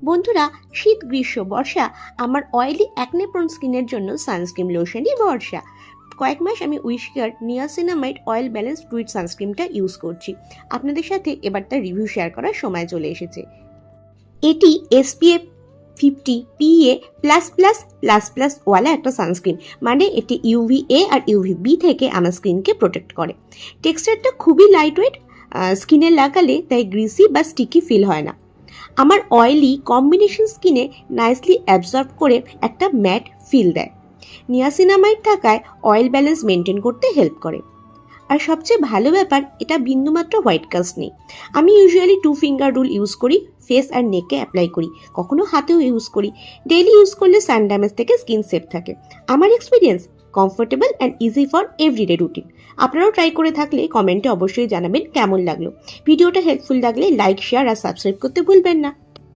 বন্ধুরা, শীত গ্রীষ্ম বর্ষা আমার অয়েলি অ্যাকনে প্রোন স্কিনের জন্য সানস্ক্রিন লোশনই ভরসা। কয়েক মাস আমি WishCare niacinamide oil balance fluid সানস্ক্রিনটা ইউজ করছি। আপনাদের সাথে এবার তার রিভিউ শেয়ার করার সময় চলে এসেছে। এটি SPF 50 PA++++ ওয়ালা একটা সানস্ক্রিন, মানে এটি UVA আর UVB থেকে আমার স্কিনকে প্রোটেক্ট করে। টেক্সচারটা খুবই লাইট ওয়েট, স্কিনে লাগালে তাই গ্রিসি বা স্টিকি ফিল হয় না। আমার অয়েলি কম্বিনেশন স্কিনে নাইসলি অ্যাবজর্ব করে একটা ম্যাট ফিল দেয়। নিয়াসিনামাইড থাকায় অয়েল ব্যালেন্স মেনটেন করতে হেল্প করে। আর সবচেয়ে ভালো ব্যাপার, এটা বিন্দুমাত্র হোয়াইট কাস্ট নেই। আমি ইউজুয়ালি 2 ফিঙ্গার রুল ইউজ করি, ফেস আর নেকে অ্যাপ্লাই করি, কখনো হাতেও ইউজ করি। ডেইলি ইউজ করলে সান ড্যামেজ থেকে স্কিন সেফ থাকে। আমার experience comfortable and easy for everyday routine. আপনারাও ট্রাই করে থাকলে কমেন্টে অবশ্যই জানাবেন কেমন লাগলো। ভিডিওটা হেল্পফুল লাগলে লাইক, শেয়ার আর সাবস্ক্রাইব করতে ভুলবেন না।